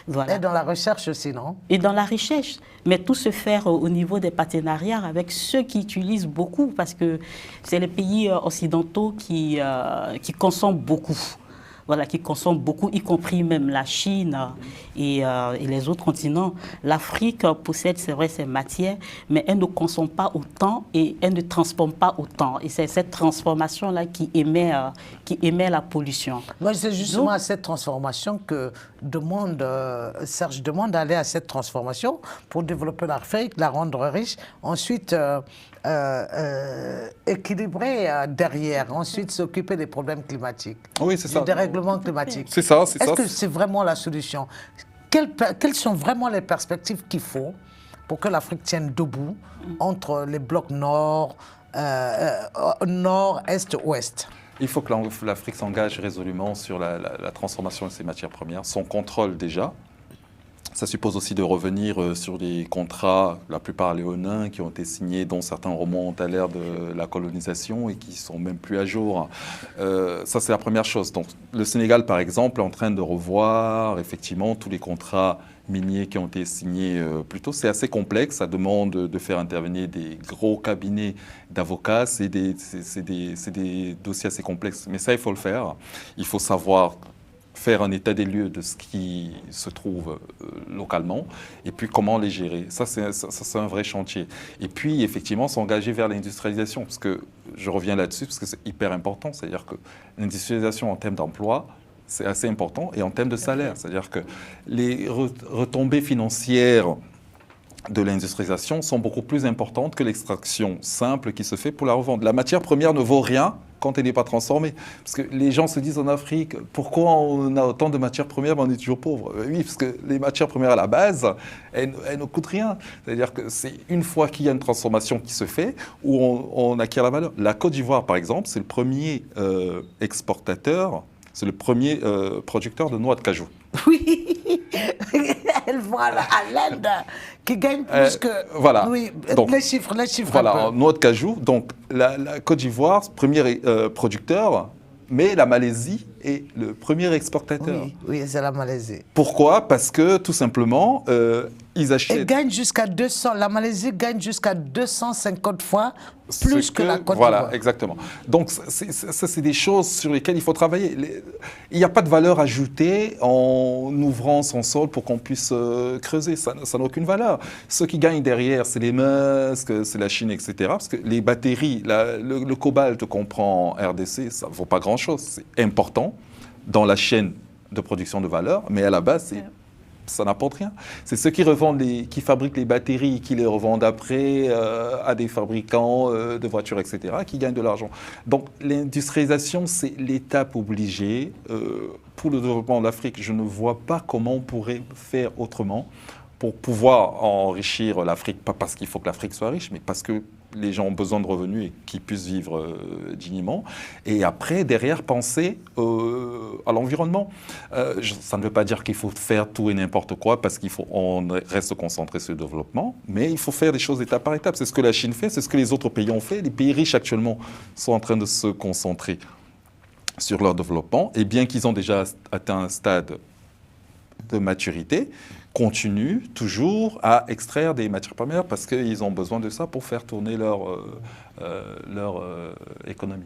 Voilà. Et dans la recherche aussi, non? Et dans la recherche. Mais tout se faire au niveau des partenariats avec ceux qui utilisent beaucoup, parce que c'est les pays occidentaux qui consomment beaucoup. Voilà, qui consomment beaucoup, y compris même la Chine et les autres continents. L'Afrique possède, c'est vrai, ces matières, mais elle ne consomme pas autant et elle ne transforme pas autant. Et c'est cette transformation-là qui émet la pollution. Moi, c'est justement à cette transformation que Serge demande d'aller à cette transformation pour développer l'Afrique, la rendre riche, ensuite équilibrer derrière, ensuite s'occuper des problèmes climatiques. Oui, c'est ça. Du dérèglement climatique. C'est ça, Est-ce que c'est vraiment la solution? Quelles sont vraiment les perspectives qu'il faut pour que l'Afrique tienne debout entre les blocs nord, nord, est, ouest? Il faut que l'Afrique s'engage résolument sur la transformation de ses matières premières, son contrôle déjà. Ça suppose aussi de revenir sur les contrats, la plupart léonins, qui ont été signés, dont certains remontent à l'ère de la colonisation et qui ne sont même plus à jour. Ça, c'est la première chose. Donc, le Sénégal, par exemple, est en train de revoir effectivement tous les contrats miniers qui ont été signés plus tôt. C'est assez complexe, ça demande de faire intervenir des gros cabinets d'avocats, c'est des dossiers assez complexes. Mais ça, il faut le faire. Il faut savoir faire un état des lieux de ce qui se trouve localement et puis comment les gérer. Ça, c'est un vrai chantier. Et puis, effectivement, s'engager vers l'industrialisation, parce que je reviens là-dessus, parce que c'est hyper important. C'est-à-dire que l'industrialisation en termes d'emploi, c'est assez important, et en termes de salaire. C'est-à-dire que les retombées financières de l'industrialisation sont beaucoup plus importantes que l'extraction simple qui se fait pour la revente. La matière première ne vaut rien quand elle n'est pas transformée. Parce que les gens se disent en Afrique, pourquoi on a autant de matières premières mais on est toujours pauvre? Oui, parce que les matières premières à la base, elles ne coûtent rien. C'est-à-dire que c'est une fois qu'il y a une transformation qui se fait où on acquiert la valeur. La Côte d'Ivoire, par exemple, c'est le premier exportateur, c'est le premier producteur de noix de cajou. Oui, elle voit à l'Inde qui gagne plus que... Voilà. Oui, donc, les chiffres. Voilà, en noix de cajou. Donc, la Côte d'Ivoire, premier producteur, mais la Malaisie est le premier exportateur. Oui, c'est la Malaisie. Pourquoi? Parce que, tout simplement, ils achètent... Et gagne jusqu'à 200, la Malaisie gagne jusqu'à 250 fois plus que la Côte d'Ivoire. Voilà, exactement. Donc, ça, c'est des choses sur lesquelles il faut travailler. Il n'y a pas de valeur ajoutée en ouvrant son sol pour qu'on puisse creuser. Ça n'a aucune valeur. Ceux qui gagnent derrière, c'est les Musk, c'est la Chine, etc. Parce que les batteries, le cobalt qu'on prend en RDC, ça ne vaut pas grand-chose. C'est important dans la chaîne de production de valeur, mais à la base, ça n'apporte rien. C'est ceux qui qui fabriquent les batteries, qui les revendent après à des fabricants de voitures, etc., qui gagnent de l'argent. Donc l'industrialisation, c'est l'étape obligée pour le développement de l'Afrique. Je ne vois pas comment on pourrait faire autrement pour pouvoir enrichir l'Afrique, pas parce qu'il faut que l'Afrique soit riche, mais parce que les gens ont besoin de revenus et qu'ils puissent vivre dignement. Et après, derrière, penser à l'environnement. Ça ne veut pas dire qu'il faut faire tout et n'importe quoi, parce qu'on reste concentré sur le développement, mais il faut faire des choses étape par étape. C'est ce que la Chine fait, c'est ce que les autres pays ont fait. Les pays riches actuellement sont en train de se concentrer sur leur développement, et bien qu'ils ont déjà atteint un stade de maturité, continuent toujours à extraire des matières premières parce qu'ils ont besoin de ça pour faire tourner leur économie.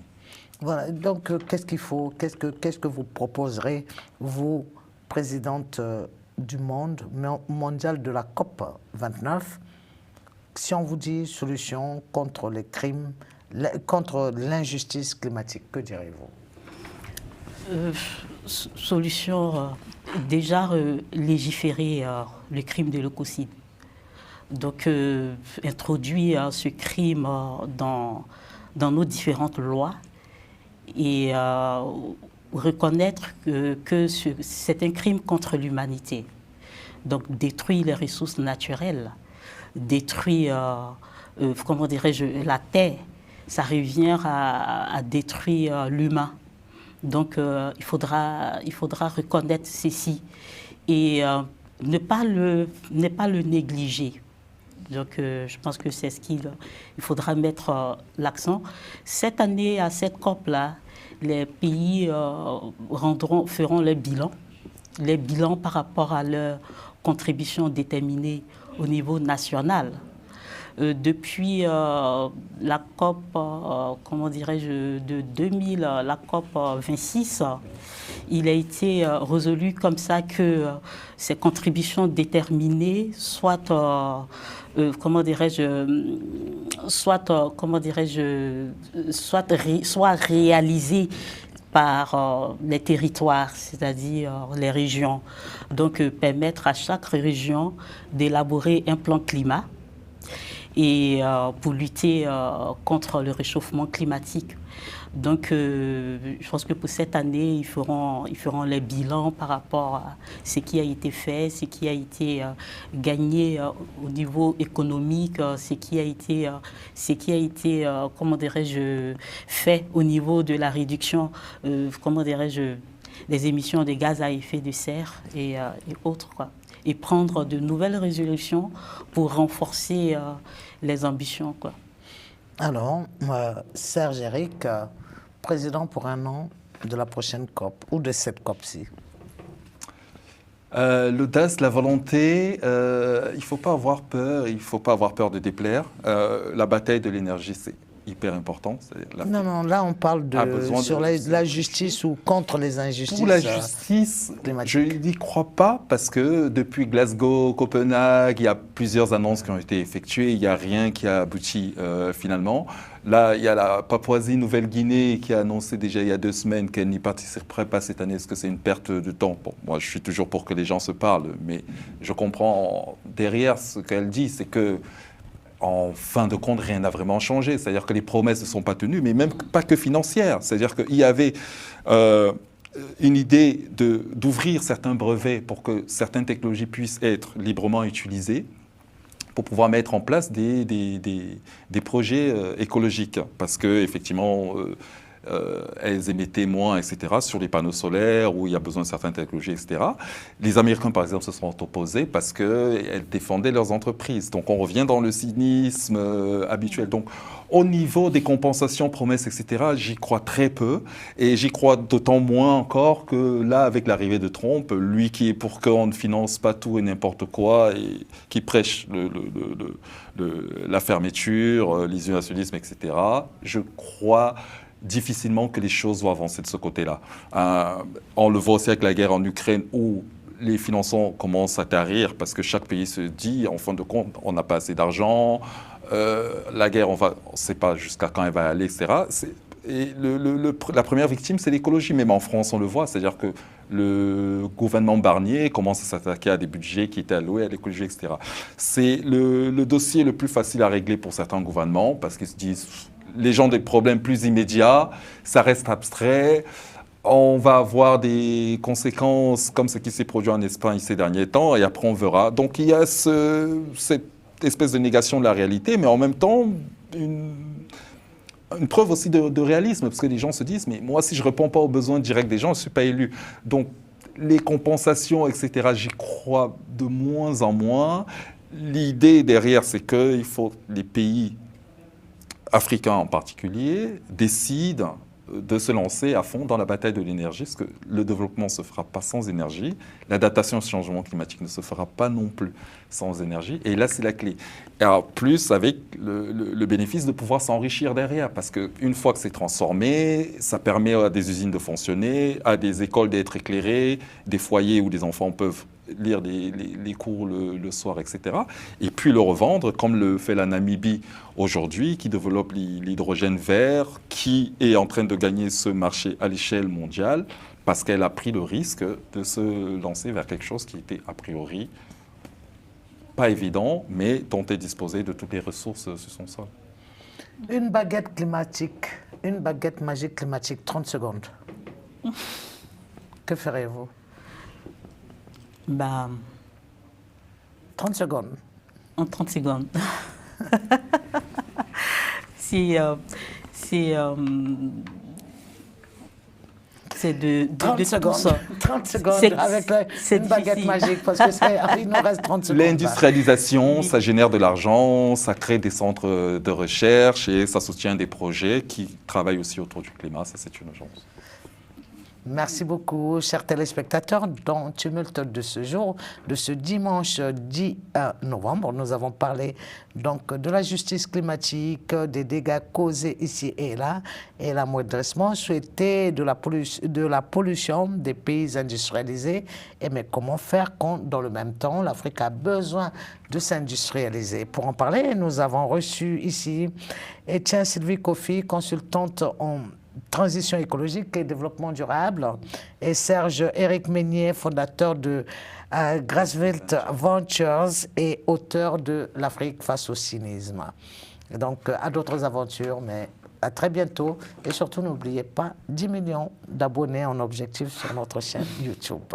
Voilà, donc qu'est-ce qu'il faut, qu'est-ce que vous proposerez, vous, présidente du monde mondial de la COP 29, si on vous dit solution contre les crimes, contre l'injustice climatique, que direz-vous? Solution, déjà légiférer le crime de l'écocide. Donc, introduire ce crime dans nos différentes lois et reconnaître que c'est un crime contre l'humanité. Donc, détruire les ressources naturelles, détruire, comment dirais-je, la terre, ça revient à détruire l'humain. Donc, il faudra reconnaître ceci et ne pas le négliger. Donc, je pense que c'est ce qu'il faudra mettre l'accent. Cette année, à cette COP-là, les pays feront les bilans par rapport à leur contribution déterminée au niveau national. Depuis la COP, comment dirais-je, de 2000, la COP 26, il a été résolu comme ça que ces contributions déterminées soient, comment dirais-je, soient réalisées par les territoires, c'est-à-dire les régions. Donc, permettre à chaque région d'élaborer un plan climat et pour lutter contre le réchauffement climatique. Donc, je pense que pour cette année, ils feront les bilans par rapport à ce qui a été fait, ce qui a été gagné au niveau économique, ce qui a été comment dirais-je, fait au niveau de la réduction, comment dirais-je, des émissions de gaz à effet de serre et autres, quoi. Et prendre de nouvelles résolutions pour renforcer les ambitions, quoi. Alors, Serge Eric, président pour un an de la prochaine COP ou de cette COP-ci. L'audace, la volonté, il ne faut pas avoir peur, il ne faut pas avoir peur de déplaire. La bataille de l'énergie, c'est hyper important. Non, là on parle sur la justice ou contre les injustices. Pour la justice, je n'y crois pas parce que depuis Glasgow, Copenhague, il y a plusieurs annonces qui ont été effectuées, il n'y a rien qui a abouti finalement. Là, il y a la Papouasie-Nouvelle-Guinée qui a annoncé déjà il y a 2 semaines qu'elle n'y participerait pas cette année. Est-ce que c'est une perte de temps? Bon, moi, je suis toujours pour que les gens se parlent, mais je comprends derrière ce qu'elle dit, c'est que en fin de compte, rien n'a vraiment changé. C'est-à-dire que les promesses ne sont pas tenues, mais même pas que financières. C'est-à-dire qu'il y avait une idée d'ouvrir certains brevets pour que certaines technologies puissent être librement utilisées, pour pouvoir mettre en place des projets écologiques. Parce qu'effectivement, elles émettaient moins, etc., sur les panneaux solaires, où il y a besoin de certaines technologies, etc. Les Américains, par exemple, se sont opposés parce qu'elles défendaient leurs entreprises. Donc, on revient dans le cynisme habituel. Donc, au niveau des compensations, promesses, etc., j'y crois très peu. Et j'y crois d'autant moins encore que là, avec l'arrivée de Trump, lui qui est pour qu'on ne finance pas tout et n'importe quoi, et qui prêche la fermeture, l'isolationnisme, etc., je crois difficilement que les choses vont avancer de ce côté-là. On le voit aussi avec la guerre en Ukraine où les financements commencent à tarir parce que chaque pays se dit, en fin de compte, on n'a pas assez d'argent, la guerre, on ne sait pas jusqu'à quand elle va aller, etc. Et la première victime, c'est l'écologie. Même en France, on le voit. C'est-à-dire que le gouvernement Barnier commence à s'attaquer à des budgets qui étaient alloués à l'écologie, etc. C'est le dossier le plus facile à régler pour certains gouvernements parce qu'ils se disent les gens ont des problèmes plus immédiats, ça reste abstrait. On va avoir des conséquences comme ce qui s'est produit en Espagne ces derniers temps et après on verra. Donc il y a cette espèce de négation de la réalité, mais en même temps une preuve aussi de réalisme, parce que les gens se disent, mais moi si je ne réponds pas aux besoins directs des gens, je ne suis pas élu. Donc les compensations, etc., j'y crois de moins en moins. L'idée derrière, c'est qu'il faut les pays africains en particulier, décident de se lancer à fond dans la bataille de l'énergie, parce que le développement ne se fera pas sans énergie, l'adaptation au changement climatique ne se fera pas non plus sans énergie, et là c'est la clé. Et alors, plus avec le bénéfice de pouvoir s'enrichir derrière, parce qu'une fois que c'est transformé, ça permet à des usines de fonctionner, à des écoles d'être éclairées, des foyers où les enfants peuvent lire les cours le soir, etc. Et puis le revendre, comme le fait la Namibie aujourd'hui, qui développe l'hydrogène vert, qui est en train de gagner ce marché à l'échelle mondiale, parce qu'elle a pris le risque de se lancer vers quelque chose qui était a priori pas évident, mais dont elle disposait de toutes les ressources sur son sol. Une baguette climatique, une baguette magique climatique, 30 secondes. Que ferez-vous? 30 secondes. En 30 secondes. C'est de 30 secondes. 30 secondes avec une baguette magique, parce qu'il nous reste 30 secondes. L'industrialisation, ça génère de l'argent, ça crée des centres de recherche et ça soutient des projets qui travaillent aussi autour du climat. Ça, c'est une urgence. Merci beaucoup, chers téléspectateurs. Dans Tumulte de ce jour, de ce dimanche 10 novembre, nous avons parlé donc de la justice climatique, des dégâts causés ici et là, et l'amoindrissement souhaité de la pollution des pays industrialisés. Mais comment faire quand, dans le même temps, l'Afrique a besoin de s'industrialiser? Pour en parler, nous avons reçu ici Etienne Sylvie Kofi, consultante en transition écologique et développement durable, et Serge-Éric Meignier, fondateur de Grassveld Ventures et auteur de L'Afrique face au cynisme. Et donc, à d'autres aventures, mais à très bientôt. Et surtout, n'oubliez pas, 10 millions d'abonnés en objectif sur notre chaîne YouTube.